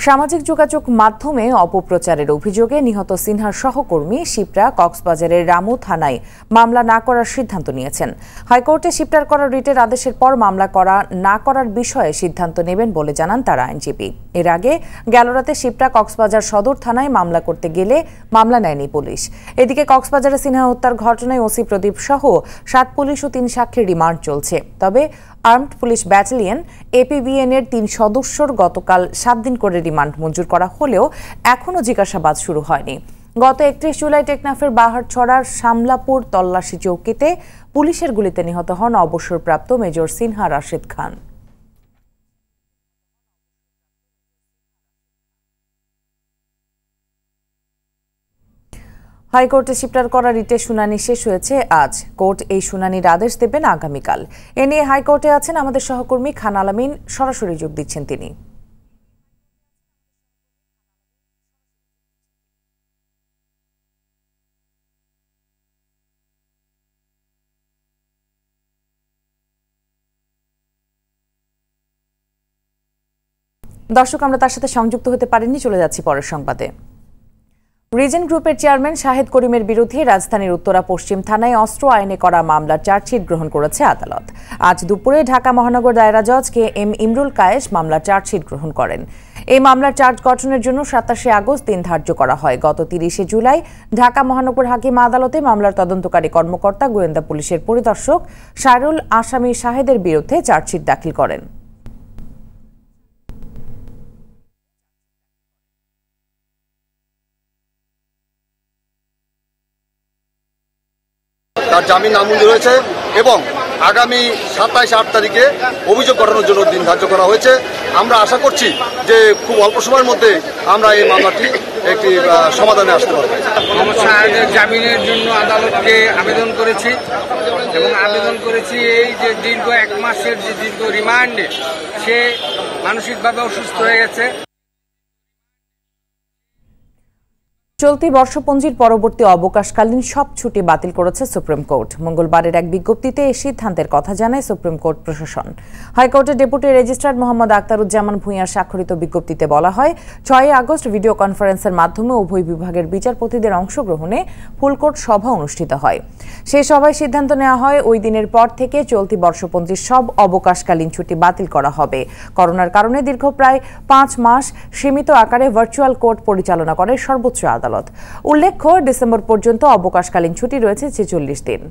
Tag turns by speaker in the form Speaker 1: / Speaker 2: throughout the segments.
Speaker 1: সামাজিক যোগাযোগ মাধ্যমে অপপ্রচারের অভিযোগে নিহত সিনহার সহকর্মী শিপ্রা কক্সবাজারের রামু থানায় মামলা না করার সিদ্ধান্ত নিয়েছেন। হাইকোর্টে শিপ্রার করা রিটের আদেশের পর মামলা করা না করার বিষয়ে সিদ্ধান্ত নেবেন বলে জানান তার আইনজীবী। এর আগে গেল রাতে শিপ্রা কক্সবাজার সদর থানায় মামলা করতে গেলে মামলা নেয়নি পুলিশ। এদিকে কক্সবাজারে সিনহা হত্যার ঘটনায় ওসি প্রদীপ সহ ৭ পুলিশ ও ৩ সাক্ষীর রিমান্ড চলছে। তবে আর্মড পুলিশ ব্যাটালিয়ন এপিবিএন এর ৩ সদস্যর গতকাল ৭ দিন করে রিমান্ড মঞ্জুর করা হলেও এখনও জিজ্ঞাসাবাদ শুরু হয়নি। গত ৩১ জুলাই টেকনাফের বাহারছড়ার শামলাপুর তল্লাশি চৌকিতে পুলিশের গুলিতে নিহত হন অবসরপ্রাপ্ত মেজর সিনহা রাশেদ খান। হাইকোর্টে শিপ্রার করা রিটের শুনানি শেষ হয়েছে আজ। কোর্ট এই শুনানির আদেশ দেবেন আগামীকাল। এ নিয়ে হাইকোর্টে আছেন আমাদের সহকর্মী খান আলামিন, সরাসরি যোগ দিচ্ছেন তিনি। দর্শক, আমরা তার সাথে সংযুক্ত হতে পারিনি, চলে যাচ্ছি পরের সংবাদে। রিজেন্ট গ্রুপের চেয়ারম্যান শাহেদ করিমের বিরুদ্ধে রাজধানীর উত্তরা পশ্চিম থানায় অস্ত্র আইনে করা মামলার চার্জশিট গ্রহণ করেছে আদালত। আজ দুপুরে ঢাকা মহানগর দায়রা জজ কে এম ইমরুল কায়েস মামলার চার্জশিট গ্রহণ করেন। এই মামলার চার্জ গঠনের জন্য ২৭ আগস্ট দিন ধার্য করা হয়। গত ৩০ জুলাই ঢাকা মহানগর হাকিম আদালতে মামলার তদন্তকারী কর্মকর্তা গোয়েন্দা পুলিশের পরিদর্শক শাহরুল আসামি শাহেদের বিরুদ্ধে চার্জশিট দাখিল করেন।
Speaker 2: তার জামিন নামঞ্জুর হয়েছে এবং আগামী ২৭-৮ তারিখে অভিযোগ গঠনের জন্য দিন ধার্য করা হয়েছে। আমরা আশা করছি যে খুব অল্প সময়ের মধ্যে আমরা এই মামলাটি একটি সমাধানে আসতে পারব।
Speaker 3: মোহাম্মদ শাহেদের জামিনের জন্য আদালতকে আবেদন করেছি এবং আবেদন করেছি এই যে দীর্ঘ ১ মাসের যে দীর্ঘ রিমান্ডে সে মানসিকভাবে অসুস্থ হয়ে গেছে।
Speaker 1: চলতি বর্ষপঞ্জির পরবর্তী অবকাশকালীন সব ছুটি বাতিল করেছে সুপ্রিম কোর্ট। মঙ্গলবারের এক বিজ্ঞপ্তিতে এই সিদ্ধান্তের কথা জানায় সুপ্রিম কোর্ট প্রশাসন। হাইকোর্টের ডেপুটি রেজিস্ট্রার মোহাম্মদ আখতারুজ্জামান ভূঁইয়ার স্বাক্ষরিত বিজ্ঞপ্তিতে বলা হয়, ৬ আগস্ট ভিডিও কনফারেন্সের মাধ্যমে উভয় বিভাগের বিচারপতিদের অংশগ্রহণে ফুলকোর্ট সভা অনুষ্ঠিত হয়। সেই সভায় সিদ্ধান্ত নেওয়া হয় ওই দিনের পর থেকে চলতি বর্ষপঞ্জির সব অবকাশকালীন ছুটি বাতিল করা হবে। করোনার কারণে দীর্ঘ প্রায় ৫ মাস সীমিত আকারে ভার্চুয়াল কোর্ট পরিচালনা করে সর্বোচ্চ আদালত। উল্লেখ্য, ডিসেম্বর পর্যন্ত অবকাশকালীন ছুটি রয়েছে ৪৬ দিন।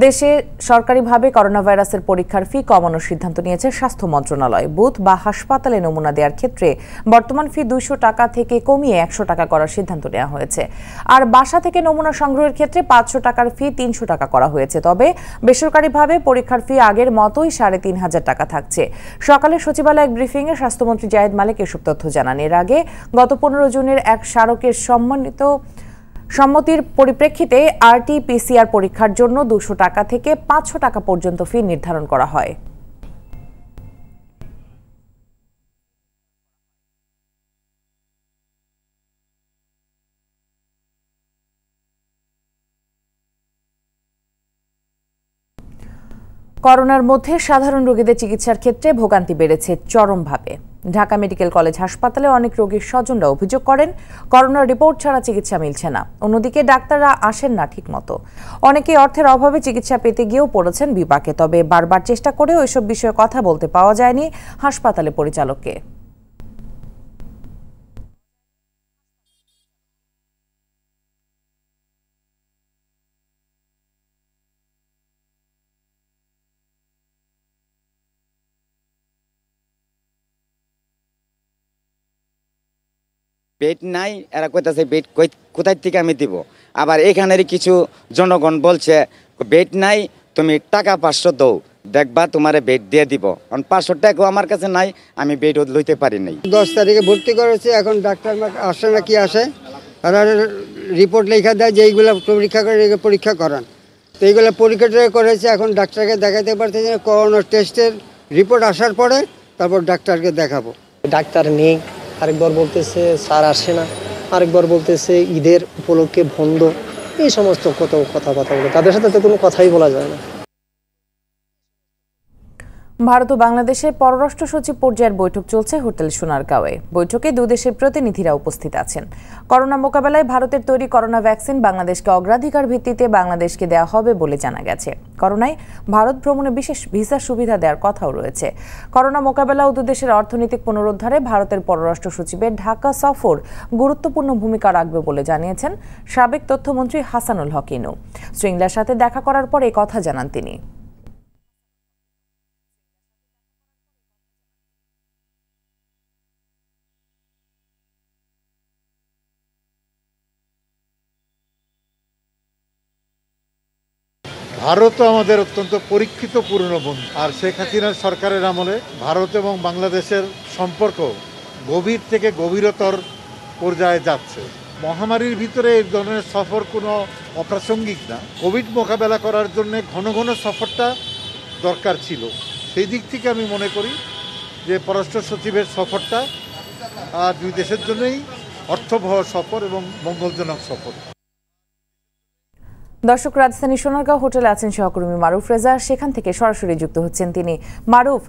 Speaker 1: দেশে সরকারিভাবে করোনা ভাইরাসের পরীক্ষার ফি কমানোর সিদ্ধান্ত নিয়েছে স্বাস্থ্য মন্ত্রণালয়। বুথ বা হাসপাতালে নমুনা দেওয়ার ক্ষেত্রে বর্তমান ফি ২০০ টাকা থেকে কমিয়ে ১০০ টাকা করার সিদ্ধান্ত নেওয়া হয়েছে। আর বাসা থেকে নমুনা সংগ্রহের ক্ষেত্রে ৫০০ টাকার ফি ৩০০ টাকা করা হয়েছে। তবে বেসরকারিভাবে পরীক্ষার ফি আগের মতোই ৩৫০০ টাকা থাকছে। সকালে সচিবালয় এক ব্রিফিংয়ে স্বাস্থ্যমন্ত্রী জায়েদ মালিক এসব তথ্য জানান। এর আগে গত ১৫ জুনের এক স্মারকের সম্মতির পরিপ্রেক্ষিতে আরটি-পিসিআর পরীক্ষার জন্য ২০০ টাকা থেকে ৫০০ টাকা পর্যন্ত ফি নির্ধারণ করা হয়। করোনার মধ্যে সাধারণ রোগীদের চিকিৎসার ক্ষেত্রে ভোগান্তি বেড়েছে চরমভাবে। ঢাকা মেডিকেল কলেজ হাসপাতালে অনেক রোগীর স্বজনরা অভিযোগ করেন, করোনার রিপোর্ট ছাড়া চিকিৎসা মিলছে না। অন্যদিকে ডাক্তাররা আসেন না ঠিক মতো। অনেকেই অর্থের অভাবে চিকিৎসা পেতে গিয়েও পড়েছেন বিপাকে। তবে বারবার চেষ্টা করেও এসব বিষয়ে কথা বলতে পাওয়া যায়নি হাসপাতালে পরিচালককে।
Speaker 4: বেড নাই, এরা কইতাছে বেড কোথায় থেকে আমি দিব। আবার এখানের কিছু জনগণ বলছে বেড নাই, তুমি টাকা ৫০০ দাও, দেখবা তোমার বেড দিয়ে দিব। কারণ ৫০০ টাকাও আমার কাছে নাই, আমি বেড লইতে পারি নাই।
Speaker 5: ১০ তারিখে ভর্তি করেছে, এখন ডাক্তার আসে না কি আসে, তারা রিপোর্ট লেখা দেয় যে এইগুলো পরীক্ষা করে পরীক্ষা করান। তো এইগুলো পরীক্ষাটা করেছে, এখন ডাক্তারকে দেখাতে পারতেছে না। করোনা টেস্টের রিপোর্ট আসার পরে তারপর ডাক্তারকে দেখাবো।
Speaker 6: ডাক্তার নেই, আরেকবার বলতেছে স্যার আসে না, আরেকবার বলতেছে ঈদের উপলক্ষে বন্ধ। এই সমস্ত কথা বলে তাদের সাথে তো কোনো কথাই বলা যায় না।
Speaker 1: ভারত ও বাংলাদেশের পররাষ্ট্র সচিব পর্যায়ের বৈঠক চলছে হোটেল সোনারগাঁওয়ে। বৈঠকে দুই দেশের প্রতিনিধিরা উপস্থিত আছেন। করোনা মোকাবেলায় ভারতের তৈরি করোনা ভ্যাকসিন বাংলাদেশকে অগ্রাধিকার ভিত্তিতে বাংলাদেশকে দেওয়া হবে বলে জানা গেছে। করোনায় ভারত ভ্রমণে বিশেষ ভিসা সুবিধা দেওয়ার কথাও রয়েছে। করোনা মোকাবেলা ও দুদেশের অর্থনৈতিক পুনরুদ্ধারে ভারতের পররাষ্ট্র সচিবের ঢাকা সফর গুরুত্বপূর্ণ ভূমিকা রাখবে বলে জানিয়েছেন সাবেক তথ্যমন্ত্রী হাসানুল হক ইনু। শ্রীংলার সাথে দেখা করার পর এই কথা জানান তিনি।
Speaker 7: ভারতও আমাদের অত্যন্ত পরীক্ষিত পুরনো বন্ধু, আর শেখ হাসিনার সরকারের আমলে ভারত এবং বাংলাদেশের সম্পর্ক গভীর থেকে গভীরতর পর্যায়ে যাচ্ছে। মহামারীর ভিতরে এই ধরনের সফর কোনো অপ্রাসঙ্গিক না। কোভিড মোকাবেলা করার জন্য ঘন ঘন সফরটা দরকার ছিল। সেই দিক থেকে আমি মনে করি যে পররাষ্ট্র সচিবের সফরটা দুই দেশের জন্যই অর্থবহ সফর এবং মঙ্গলজনক সফর।
Speaker 1: দর্শক, রাজধানী সোনারগাঁও হোটেলে আছেন সহকর্মী মারুফ রেজা, সেখান থেকে সরাসরি যুক্ত হচ্ছেন তিনি। মারুফ,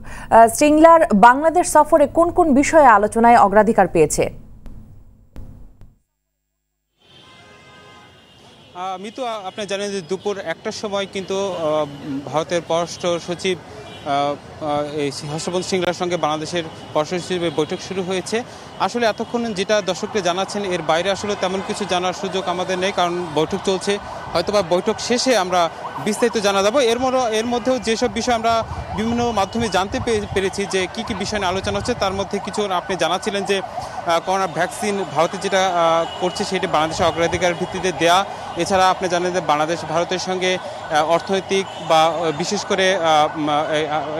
Speaker 1: শ্রীংলার বাংলাদেশ সফরে কোন কোন বিষয়ে আলোচনায় অগ্রাধিকার পেয়েছে?
Speaker 8: মিতু, আপনি জানেন যে দুপুর 1টার সময় কিন্তু ভারতের পররাষ্ট্র সচিব হর্ষবর্ধন শ্রীংলার সঙ্গে বাংলাদেশের পররাষ্ট্র সচিবের বৈঠক শুরু হয়েছে। আসলে এতক্ষণ যেটা দর্শকরা জানাচ্ছেন এর বাইরে আসলে তেমন কিছু জানার সুযোগ আমাদের নেই, কারণ বৈঠক চলছে। হয়তোবা বৈঠক শেষে আমরা বিস্তারিত জানা যাবো। এর মধ্যেও যেসব বিষয় আমরা বিভিন্ন মাধ্যমে জানতে পেরেছি যে কি কি বিষয় নিয়ে আলোচনা হচ্ছে, তার মধ্যে কিছু আপনি জানাচ্ছিলেন যে করোনা ভ্যাকসিন ভারতে যেটা করছে সেটি বাংলাদেশের অগ্রাধিকার ভিত্তিতে দেয়া। এছাড়া আপনি জানেন যে বাংলাদেশ ভারতের সঙ্গে অর্থনৈতিক বা বিশেষ করে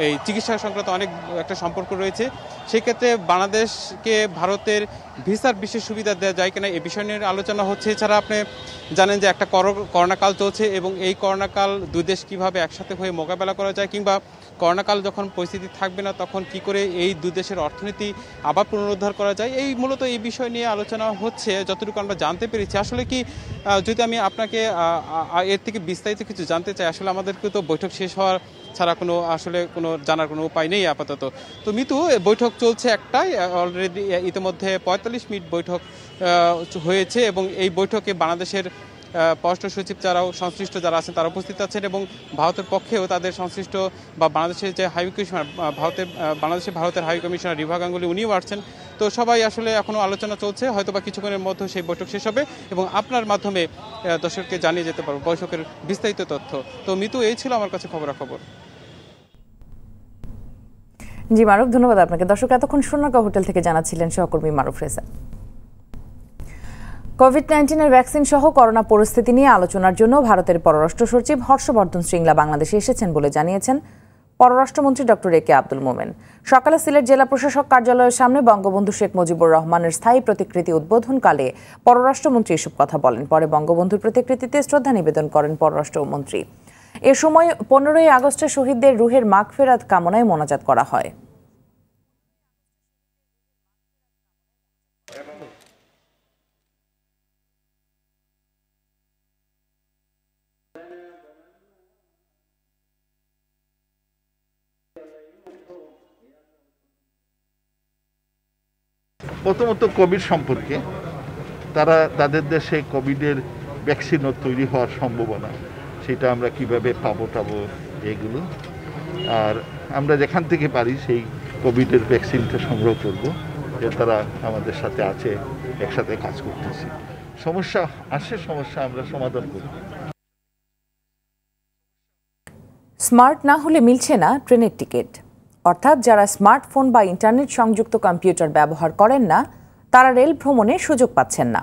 Speaker 8: এই চিকিৎসা সংক্রান্ত অনেক একটা সম্পর্ক রয়েছে। সেক্ষেত্রে বাংলাদেশকে ভারতের ভিসার বিশেষ সুবিধা দেওয়া যায় কিনা এই বিষয় নিয়ে আলোচনা হচ্ছে। এছাড়া আপনি জানেন যে একটা করোনাকাল চলছে এবং এই করোনাকাল দুই দেশ কীভাবে একসাথে হয়ে মোকাবেলা করা যায়, কিংবা করোনাকাল যখন পরিস্থিতি থাকবে না তখন কি করে এই দুই দেশের অর্থনীতি আবার পুনরুদ্ধার করা যায়, মূলত এই বিষয় নিয়ে আলোচনা হচ্ছে যতটুকু আমরা জানতে পেরেছি। আসলে কি, যদি আমি আপনাকে এর থেকে বিস্তারিত কিছু জানতে চাই, আসলে আমাদেরকে তো বৈঠক শেষ হওয়ার ছাড়া কোনো জানার কোনো উপায় নেই আপাতত। তো মিতু, বৈঠক চলছে একটাই, অলরেডি ইতিমধ্যে 45 মিনিট বৈঠক হয়েছে এবং এই বৈঠকে বাংলাদেশের পররাষ্ট্র সচিব যারাও সংশ্লিষ্ট যারা আছেন তারা উপস্থিত আছেন এবং ভারতের পক্ষেও তাদের সংশ্লিষ্ট বা বাংলাদেশের যে হাই কমিশনার ভারতের হাই কমিশনার রিভা গাঙ্গুলি উনিও আসছেন। তো সবাই আসলে এখনও আলোচনা চলছে, হয়তো বা কিছুক্ষণের মধ্যে সেই বৈঠক শেষ হবে এবং আপনার মাধ্যমে দর্শককে জানিয়ে যেতে পারবো বৈঠকের বিস্তারিত তথ্য। তো মিতু, এই ছিল আমার কাছে খবরাখবর।
Speaker 1: জি মারুফ, ধন্যবাদ আপনাকে। দর্শক, এতক্ষণ সোনারগাঁও হোটেল থেকে জানাচ্ছিলেন সহকর্মী মারুফ রেজা। কোভিড-19 ভ্যাকসিন সহ করোনা পরিস্থিতি নিয়ে আলোচনার জন্য ভারতের পররাষ্ট্র সচিব হর্ষবর্ধন শ্রীংলা বাংলাদেশে এসেছেন বলে জানিয়েছেন পররাষ্ট্রমন্ত্রী ডক্টর এ কে আব্দুল মোমেন। সকালে সিলেট জেলা প্রশাসক কার্যালয়ের সামনে বঙ্গবন্ধু শেখ মুজিবুর রহমানের স্থায়ী প্রতিকৃতি উদ্বোধনকালে পররাষ্ট্রমন্ত্রী এসব কথা বলেন। পরে বঙ্গবন্ধুর প্রতিকৃতিতে শ্রদ্ধা নিবেদন করেন পররাষ্ট্রমন্ত্রী। এ সময় 15ই আগস্টে শহীদদের রুহের মাগফিরাত কামনায় মোনাজাত করা হয়।
Speaker 9: প্রথমত কোভিড সম্পর্কে তাদের দেশে কোভিডের ভ্যাকসিনও তৈরি হওয়ার সম্ভাবনা, সেটা আমরা কিভাবে পাবো এগুলো, আর আমরা যেখান থেকে পারি সেই কোভিডের ভ্যাকসিনটা সংগ্রহ করব, যে তারা আমাদের সাথে আছে, একসাথে কাজ করতেছি। সমস্যা আমরা সমাধান করব।
Speaker 1: স্মার্ট না হলে মিলছে না ট্রেনের টিকিট। অর্থাৎ যারা স্মার্টফোন বা ইন্টারনেট সংযুক্ত কম্পিউটার ব্যবহার করেন না তারা রেল ভ্রমণে সুযোগ পাচ্ছেন না।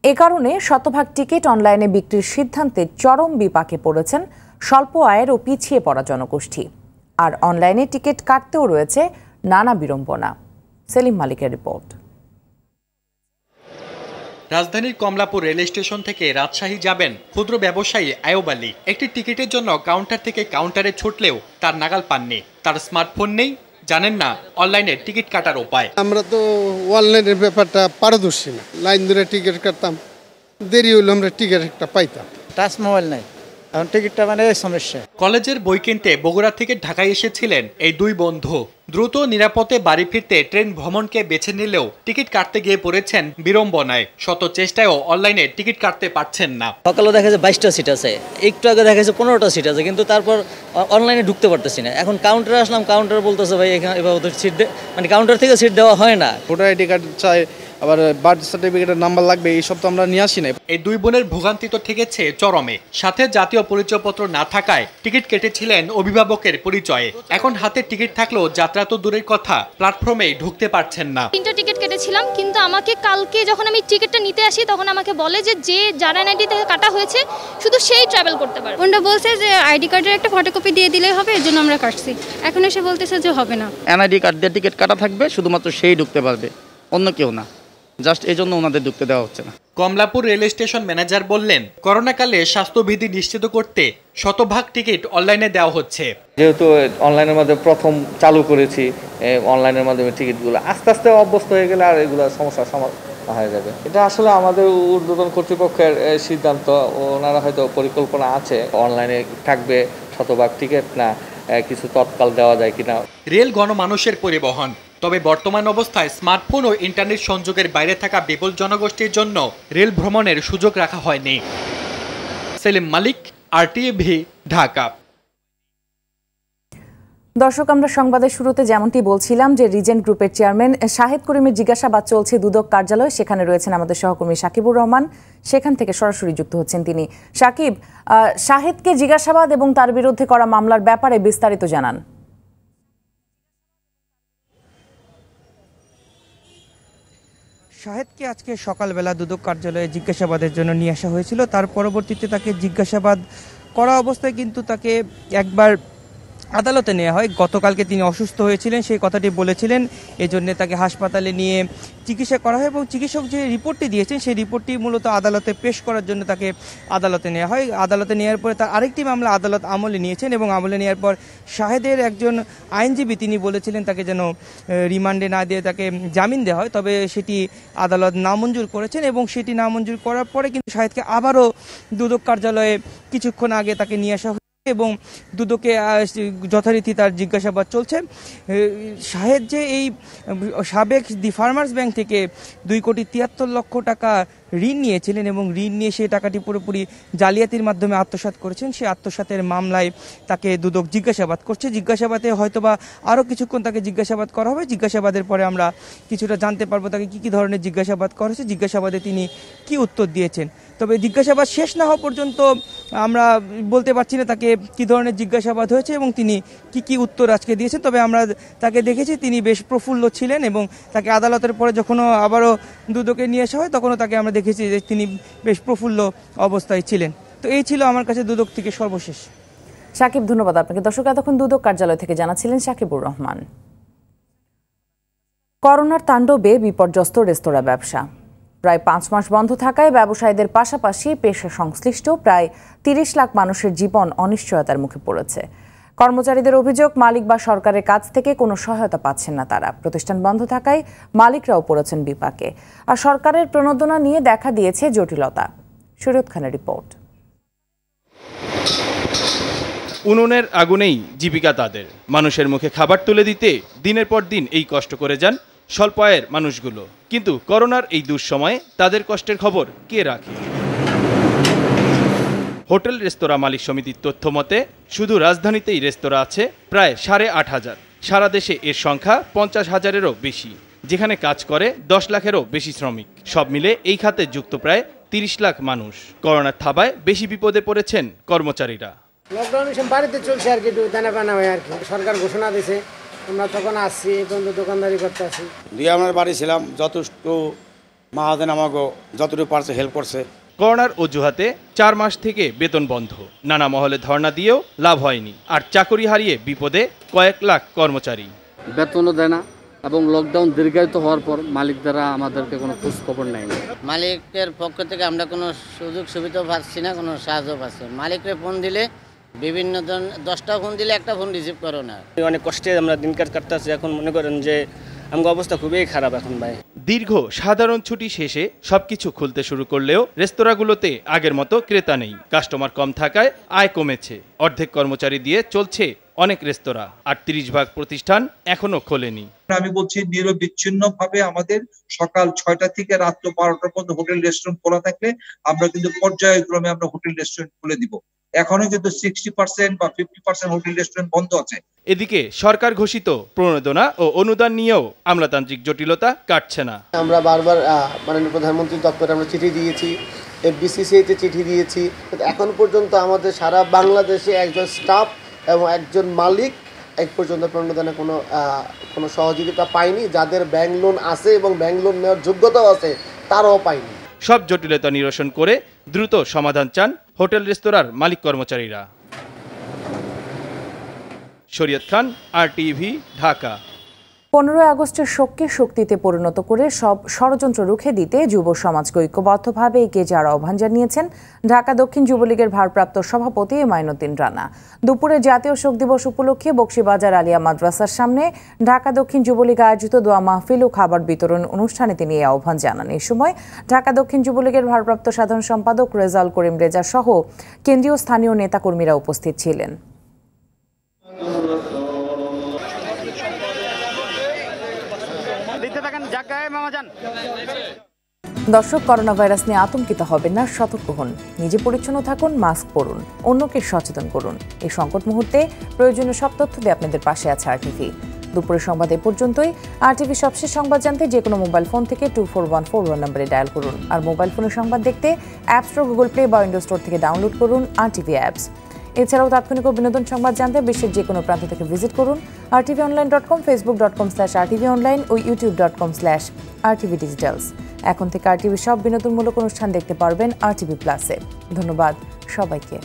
Speaker 1: এ কারণে শতভাগ টিকিট অনলাইনে বিক্রির সিদ্ধান্তে চরম বিপাকে পড়েছেন স্বল্প আয়ের ও পিছিয়ে পড়া জনগোষ্ঠী। আর অনলাইনে টিকিট কাটতেও রয়েছে নানা বিড়ম্বনা। সেলিম মালিকের রিপোর্ট।
Speaker 10: রাজধানীর কমলাপুর রেল স্টেশন থেকে রাজশাহী যাবেন ক্ষুদ্র ব্যবসায়ী আয়ুব আলী। একটি টিকিটের জন্য কাউন্টার থেকে কাউন্টারে ছুটলেও তার নাগাল পাননি। তার স্মার্টফোন নেই, জানেন না অনলাইনে টিকিট কাটার উপায়।
Speaker 11: আমরা তো অনলাইনের ব্যাপারটা পারদর্শী না, লাইন ধরে টিকিট কাটতাম, দেরি হইলে আমরা টিকিট একটা পাইতাম।
Speaker 12: টাচ মোবাইল নাই, এখন টিকিটটা মানে সমস্যা।
Speaker 10: কলেজের বই কিনতে বগুড়া থেকে ঢাকায় এসেছিলেন এই দুই বন্ধু। দ্রুত নিরাপদে বাড়ি ফিরতে ট্রেন ভ্রমণকে বেছে নিলেও টিকিট কাটতে গিয়ে পড়েছেন বিড়ম্বনায়। শত চেষ্টায়ও অনলাইনে টিকিট কাটতে পারছেন না।
Speaker 13: সকালে দেখা যায় 22টা সিট আছে, একটু আগে দেখা যাচ্ছে 15টা সিট আছে, কিন্তু তারপর অনলাইনে ঢুকতে পারতেছি না। এখন কাউন্টারে আসলাম, কাউন্টার বলতেছে ভাই এখানে এভাবে সিট মানে কাউন্টার থেকে সিট দেওয়া হয় না।
Speaker 12: ভোটার আইডি কার্ড চাই, আবার বার্থ সার্টিফিকেটের নাম্বার লাগবে, এইসব তো আমরা নিয়ে আসি না।
Speaker 10: এই দুই বোনের ভোগান্তি তো ঠেকেছে চরমে। সাথে জাতীয় পরিচয়পত্র না থাকায় টিকিট কেটেছিলেন অভিভাবকের পরিচয়ে। এখন হাতে টিকিট থাকলেও যাত্রা তো দূরের কথা, প্ল্যাটফর্মে ঢুকতে পারছেন না।
Speaker 14: 3টা টিকিট কেটেছিলাম, কিন্তু আমাকে কালকে যখন আমি টিকিটটা নিতে আসি তখন আমাকে বলে যে যার এনআইডি থেকে কাটা হয়েছে শুধু সেই ট্রাভেল করতে পারবে। ওটা বলছে যে আইডি কার্ডের একটা ফটোকপি দিয়ে দিলেই হবে, এর জন্য আমরা কাটছি। এখন এসে বলতেছে যে হবে না,
Speaker 15: এনআইডি কার্ড দিয়ে টিকিট কাটা থাকবে, শুধুমাত্র সেই ঢুকতে পারবে, অন্য কেউ না। জাস্ট এই জন্য ওনাদের ঢুকতে দেওয়া হচ্ছে না।
Speaker 10: কমলাপুর রেল স্টেশন ম্যানেজার বললেন, করোনাকালে স্বাস্থ্যবিধি নিশ্চিত করতে শতভাগ টিকিট অনলাইনে দেওয়া হচ্ছে।
Speaker 16: যেহেতু অনলাইনের মাধ্যমে প্রথম চালু করেছি, অনলাইনের মাধ্যমে টিকিটগুলো আস্তে আস্তে অভ্যস্ত হয়ে গেলে আর এগুলো সমস্যার সমাধান হয়ে যাবে। এটা আসলে আমাদের ঊর্ধ্বতন কর্তৃপক্ষের সিদ্ধান্ত। ওনারা হয়তো পরিকল্পনা আছে অনলাইনে থাকবে শতভাগ টিকিট, না কিছু তৎকাল দেওয়া যায় কিনা।
Speaker 10: রেল গণমানুষের পরিবহন, তবে বর্তমান অবস্থায় স্মার্টফোন ও ইন্টারনেট সংযোগের বাইরে থাকা বিপুল জনগোষ্ঠীর জন্য রেল ভ্রমণের সুযোগ রাখা হয়নি। সেলিম মালিক, আরটিভি, ঢাকা।
Speaker 1: দর্শক, আমরা সংবাদের শুরুতে যেমনটি বলছিলাম যে রিজেন্ট গ্রুপের চেয়ারম্যান শাহেদ করিমের জিজ্ঞাসাবাদ চলছে দুদক কার্যালয়। সেখানে রয়েছেন আমাদের সহকর্মী সাকিবুর রহমান, সেখান থেকে সরাসরি যুক্ত হচ্ছেন তিনি। সাকিব, শাহেদকে জিজ্ঞাসাবাদ এবং তার বিরুদ্ধে করা মামলার ব্যাপারে বিস্তারিত জানান।
Speaker 17: শাহেদকে আজকে সকালবেলা দুদক কার্যালয়ে জিজ্ঞাসাবাদের জন্য নিয়ে আসা হয়েছিল। তার পরবর্তীতে তাকে জিজ্ঞাসাবাদ করা অবস্থায় কিন্তু তাকে একবার আদালতে নেওয়া হয়। গতকালকে তিনি অসুস্থ হয়েছিলেন, সেই কথাটি বলেছিলেন, এজন্য তাকে হাসপাতালে নিয়ে চিকিৎসা করা হয় এবং চিকিৎসক যে রিপোর্টটি দিয়েছেন সেই রিপোর্টটি মূলত আদালতে পেশ করার জন্য তাকে আদালতে নেওয়া হয়। আদালতে নেওয়ার পরে তার আরেকটি মামলা আদালত আমলে নিয়েছেন এবং আমলে নেওয়ার পর শাহেদের একজন আইনজীবী তিনি বলেছিলেন তাকে যেন রিমান্ডে না দিয়ে তাকে জামিন দেওয়া হয়, তবে সেটি আদালত নামঞ্জুর করেছেন এবং সেটি নামঞ্জুর করার পরে কিন্তু শাহেদকে আবারও দুদক কার্যালয়ে কিছুক্ষণ আগে তাকে নিয়ে আসা এবং দুদকে যথারীতি তার জিজ্ঞাসাবাদ চলছে। শাহেদ যে এই সাবেক দি ফার্মার্স ব্যাংক থেকে 2,73,00,000 টাকা ঋণ নিয়েছিলেন এবং ঋণ নিয়ে সেই টাকাটি পুরোপুরি জালিয়াতির মাধ্যমে আত্মসাৎ করেছেন, সেই আত্মসাতের মামলায় তাকে দুদক জিজ্ঞাসাবাদ করছে। জিজ্ঞাসাবাদে হয়তোবা আরও কিছুক্ষণ তাকে জিজ্ঞাসাবাদ করা হবে। জিজ্ঞাসাবাদের পরে আমরা কিছুটা জানতে পারবো তাকে কী ধরনের জিজ্ঞাসাবাদ করা হয়েছে, জিজ্ঞাসাবাদে তিনি কি উত্তর দিয়েছেন। তবে জিজ্ঞাসাবাদ শেষ না হওয়া পর্যন্ত আমরা বলতে পারছি না তাকে কি ধরনের জিজ্ঞাসাবাদ হয়েছে এবং তিনি কি উত্তর আজকে দিয়েছেন। তবে আমরা তাকে দেখেছি তিনি বেশ প্রফুল্ল ছিলেন এবং তাকে আদালতের পরে যখনও আবারও দুদকে নিয়ে আসা হয় তখনও তাকে আমরা দেখেছি যে তিনি বেশ প্রফুল্ল অবস্থায় ছিলেন। তো এই ছিল আমার কাছে দুদক থেকে সর্বশেষ।
Speaker 1: সাকিব, ধন্যবাদ আপনাকে। দর্শক, এতক্ষণ দুদক কার্যালয় থেকে জানাচ্ছিলেন সাকিবুর রহমান। করোনার তাণ্ডবে বিপর্যস্ত রেস্তোরাঁ ব্যবসা। প্রায় 5 মাস বন্ধ থাকায় ব্যবসায়ীদের পাশাপাশি পেশা সংশ্লিষ্ট প্রায় 30 লাখ মানুষের জীবন অনিশ্চয়তার মুখে পড়েছে। কর্মচারীদের অভিযোগ, মালিক বা সরকারের কাছ থেকে কোনো সহায়তা পাচ্ছেন না তারা। প্রতিষ্ঠান বন্ধ থাকায় মালিকরাও পড়েছেন বিপাকে। আর সরকারের প্রণোদনা নিয়ে দেখা দিয়েছে জটিলতা। শরীয়ত খানের রিপোর্ট।
Speaker 18: উনুনের আগুনেই জীবিকা তাদের। মানুষের মুখে খাবার তুলে দিতে দিনের পর দিন এই কষ্ট করে যান স্বল্প আয়ের মানুষগুলো। কিন্তু করোনার এই দুঃসময়ে তাদের কষ্টের খবর কে রাখে? হোটেল রেস্তোরাঁ মালিক সমিতির তথ্য মতে শুধু রাজধানীতেই রেস্তোরাঁ আছে প্রায় 8,500। সারা দেশে এর সংখ্যা 50,000-এরও বেশি, যেখানে কাজ করে 10 লাখেরও বেশি শ্রমিক। সব মিলে এই খাতে যুক্ত প্রায় 30 লাখ মানুষ। করোনার থাবায় বেশি বিপদে পড়েছেন কর্মচারীরা।
Speaker 19: লকডাউন বাড়িতে চলছে আর কি, একটু দানা পানা হয় আর কি। সরকার ঘোষণা দিয়েছে, আমরা তখন আসছি, এই পর্যন্ত দোকানদারি করতে আসি।
Speaker 20: আমরা বাড়ি ছিলাম, যথেষ্ট মহাজন আমাকে যতটুকু পারছে হেল্প করছে।
Speaker 18: করোনার অজুহাতে 4 মাস থেকে বেতন বন্ধ, নানা মহলে ধর্ণা দিয়েও লাভ হয়নি। আর চাকরি হারিয়ে বিপদে কয়েক লাখ কর্মচারী।
Speaker 21: বেতনও দেয় না এবং লকডাউন দীর্ঘায়িত হওয়ার পর মালিক দ্বারা আমাদেরকে কোনো খোঁজ খবর নেয়নি।
Speaker 22: মালিকের পক্ষ থেকে আমরা কোনো সুযোগ সুবিধাও পাচ্ছি না, কোনো সাহায্য পাচ্ছি। মালিককে ফোন দিলে বিভিন্ন 10টা ফোন দিলে একটা ফোন রিসিভ করো না।
Speaker 23: অনেক কষ্টে আমরা দিন কাটতেছি। এখন মনে করেন যে আমার অবস্থা খুবই খারাপ এখন ভাই।
Speaker 18: দীর্ঘ সাধারণ ছুটি শেষে সবকিছু খুলতে শুরু করলেও রেস্তোরাঁগুলোতে আগের মতো ক্রেতা নেই। কাস্টমার কম থাকায় আয় কমেছে। অর্ধেক কর্মচারী দিয়ে চলছে অনেক রেস্তোরাঁ, আর 30 ভাগ প্রতিষ্ঠান এখনো খোলেনি।
Speaker 2: আমি বলছি নিরবিচ্ছিন্নভাবে আমাদের সকাল 6টা থেকে রাত 12টা পর্যন্ত হোটেল রেস্টুরেন্ট খোলা থাকলে আমরা কিন্তু পর্যায়ক্রমে আমরা হোটেল রেস্টুরেন্ট খুলে দিব। এখনো কিন্তু 60% বা 50% হোটেল রেস্টুরেন্ট বন্ধ আছে।
Speaker 18: এদিকে সরকার ঘোষিত প্রণোদনা ও অনুদান নিয়েও আমলাতান্ত্রিক জটিলতা কাটছে না।
Speaker 3: আমরা বারবার মাননীয় প্রধানমন্ত্রীর দপ্তরে আমরা চিঠি দিয়েছি, FBCCI-তে চিঠি দিয়েছি, এখন পর্যন্ত আমাদের সারা বাংলাদেশে একজন স্টাফ এবং একজন মালিক এক পর্যন্ত প্রণোদনে কোনো সহযোগিতা পায়নি। যাদের ব্যাংক লোন আছে এবং ব্যাংক লোন নেওয়ার যোগ্যতাও আছে তারাও পায়নি।
Speaker 18: সব জটিলতা নিরসন করে দ্রুত সমাধান চান হোটেল রেস্তোরাঁর মালিক কর্মচারীরা। শরীয়ত খান, RTV, ঢাকা।
Speaker 1: 15 আগস্টের শোককে শক্তিতে পরিণত করে সব ষড়যন্ত্র রুখে দিতে যুব সমাজকে ঐক্যবদ্ধভাবে এগিয়ে যাওয়ার আহ্বান জানিয়েছেন ঢাকা দক্ষিণ যুবলীগের ভারপ্রাপ্ত সভাপতি মাইনুদ্দিন রানা। দুপুরে জাতীয় শোক দিবস উপলক্ষে বকশীবাজার আলিয়া মাদ্রাসার সামনে ঢাকা দক্ষিণ যুবলীগ আয়োজিত দোয়া মাহফিল ও খাবার বিতরণ অনুষ্ঠানে তিনি এই আহ্বান জানান। এই সময় ঢাকা দক্ষিণ যুবলীগের ভারপ্রাপ্ত সাধারণ সম্পাদক রেজাউল করিম রেজা সহ কেন্দ্রীয় স্থানীয় নেতাকর্মীরা উপস্থিত ছিলেন। দর্শক, করোনা ভাইরাস নিয়ে আতঙ্কিত হবেন না, সতর্ক হন, নিজে পরিচ্ছন্ন থাকুন, মাস্ক পরুন, অন্যকে সচেতন করুন। এই সংকট মুহূর্তে প্রয়োজনীয় সব তথ্য দিয়ে আপনাদের পাশে আছে RTV। দুপুরের সংবাদ এ পর্যন্তই। RTV সবশেষ সংবাদ জানতে যে কোনো মোবাইল ফোন থেকে 24141 নম্বরে ডায়াল করুন। আর মোবাইল ফোনের সংবাদ দেখতে অ্যাপ স্টোর, গুগল প্লে বা উইন্ডোজ স্টোর থেকে ডাউনলোড করুন RTV অ্যাপস। এছাড়াও তাৎক্ষণিক ও বিনোদন সংবাদ জানতে বিশ্বের যে কোনো প্রান্ত থেকে ভিজিট করুন rtvonline.com, facebook.com/rtvonline ও youtube.com/rtvdigitals। এখন থেকে RTV সব বিনোদনমূলক অনুষ্ঠান দেখতে পারবেন RTV প্লাসে। ধন্যবাদ সবাইকে।